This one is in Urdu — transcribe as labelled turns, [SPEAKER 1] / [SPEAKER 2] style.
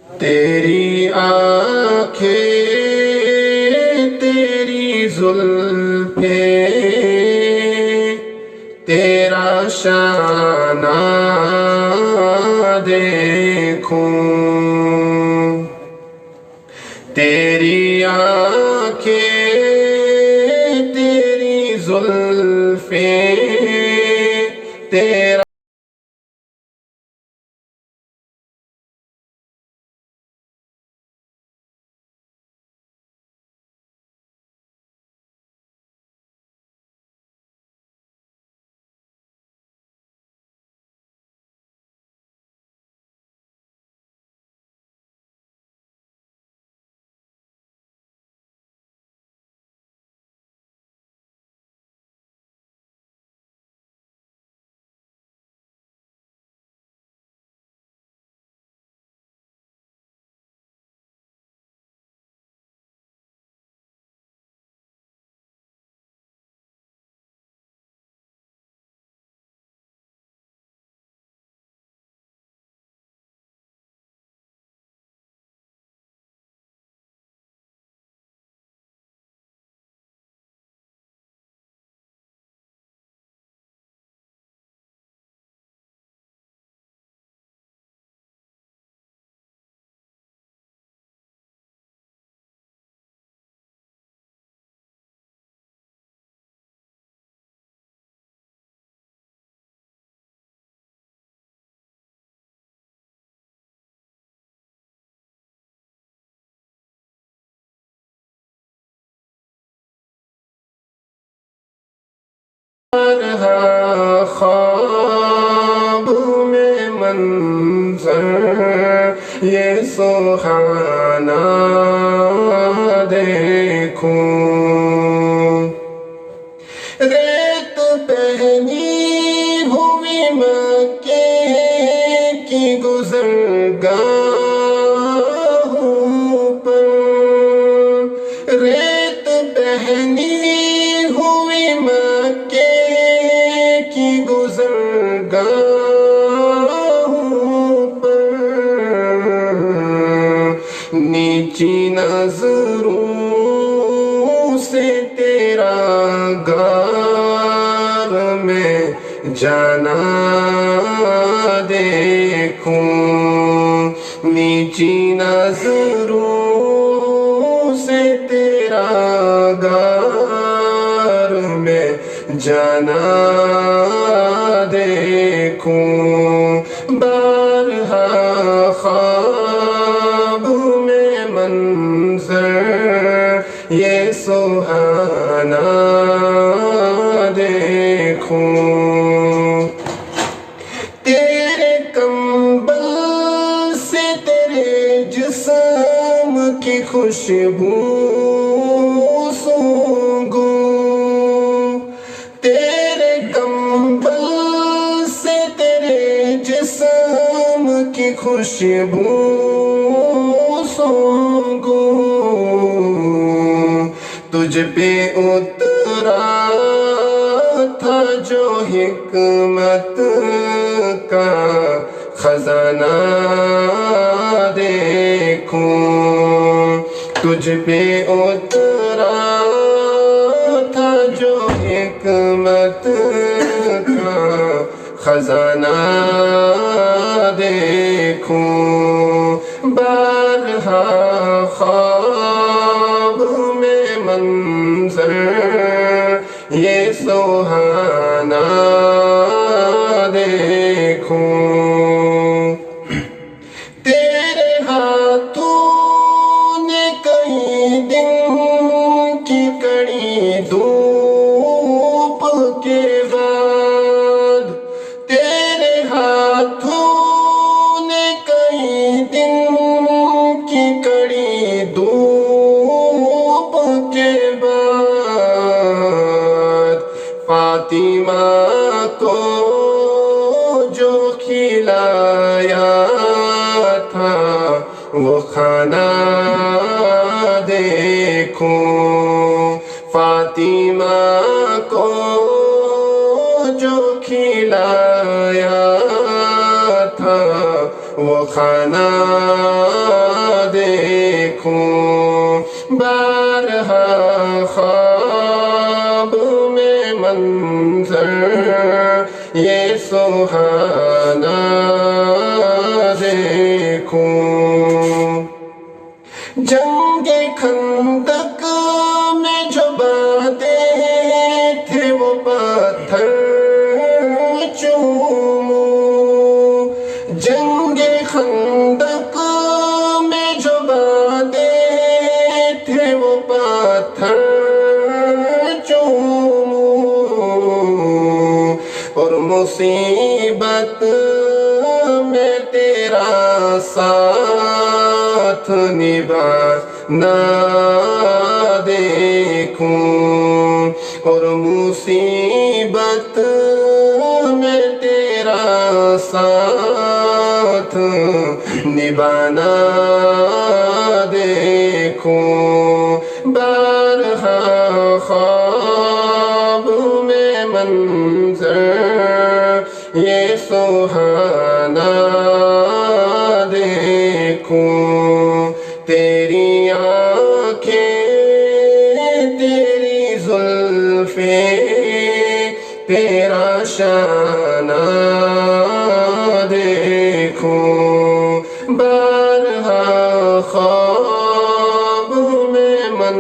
[SPEAKER 1] تیری آنکھیں تیری زلفیں تیرا شانا دیکھوں تیری آنکھیں تیری زلفیں تیرا خواب میں منظر یہ سہانا دیکھوں ریت پہنی ہوئی مکے کی گزرگاہوں پر ریت پہنی ہوئی مکے کی گزرگاہوں پر نیچی نظروں سے تیرا غار میں جانا دیکھوں نیچی نظروں سے تیرا غار میں جانا دیکھوں بارہا خواب میں منظر یہ سہانا دیکھوں تیرے کمبل سے تیرے جسم کی خوشبو سونگوں تیرے کمبل سے تیرے جسم کی خوشبو سونگوں تجھ پہ اترا تھا جو حکمت کا خزانہ دیکھوں تجھ پہ اترا تھا جو حکمت کا خزانہ دیکھوں بارہا خواب میں منظر یہ سہانا دیکھوں تیرے ہاتھوں نے کئی دن کی کڑی دھوپ کے بعد تیرے ہاتھوں نے کئی دن کی کڑی دھوپ کے بعد فاطمہ کو جو کھلایا تھا وہ کھانا دیکھوں فاطمہ کو جو کھلایا تھا وہ خانہ دیکھوں، بارہا خواب میں منظر یہ سہانا دیکھوں۔ جنگ خندق میں جو باندھے تھے وہ پتھر چوموں، جنگ خندق میں جو باندھے تھے وہ پتھر چوموں، اور مصیبت میں تیرا ساتھ نبھانا دیکھوں، اور مصیبت میں تیرا ساتھ نبھانا دیکھوں، بارہا خواب میں منظر یہ سہانا دیکھوں۔ تیری آنکھیں، تیری زلفیں، تیرا شانا دیکھوں، بارہا خواب میں من